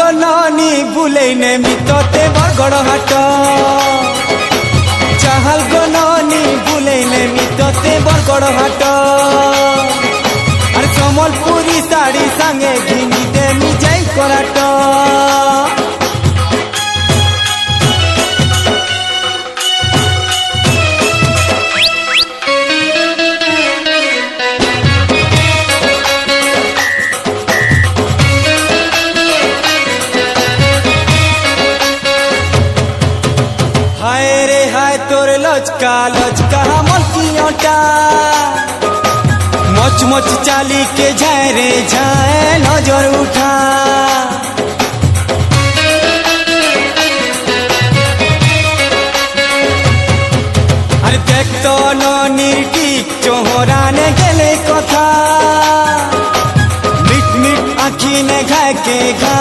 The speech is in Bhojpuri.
গো ননি বুলেই নে মিততে বরগড় হাট চাহাল গো ননি বুলেই নে মিততে বরগড় হাট আর সম্বলপুরি শাড়ি সাঙ্গে ঘিনি দেমি যাই করাট हाय रे हाय तोर लचका लचका मलकियोटा मच मच चाली के जाए रे जाए नजर उठा अरे देख तो निर्टिक चोहराने गेले कथा मिट मिट आखी ने घाय के घा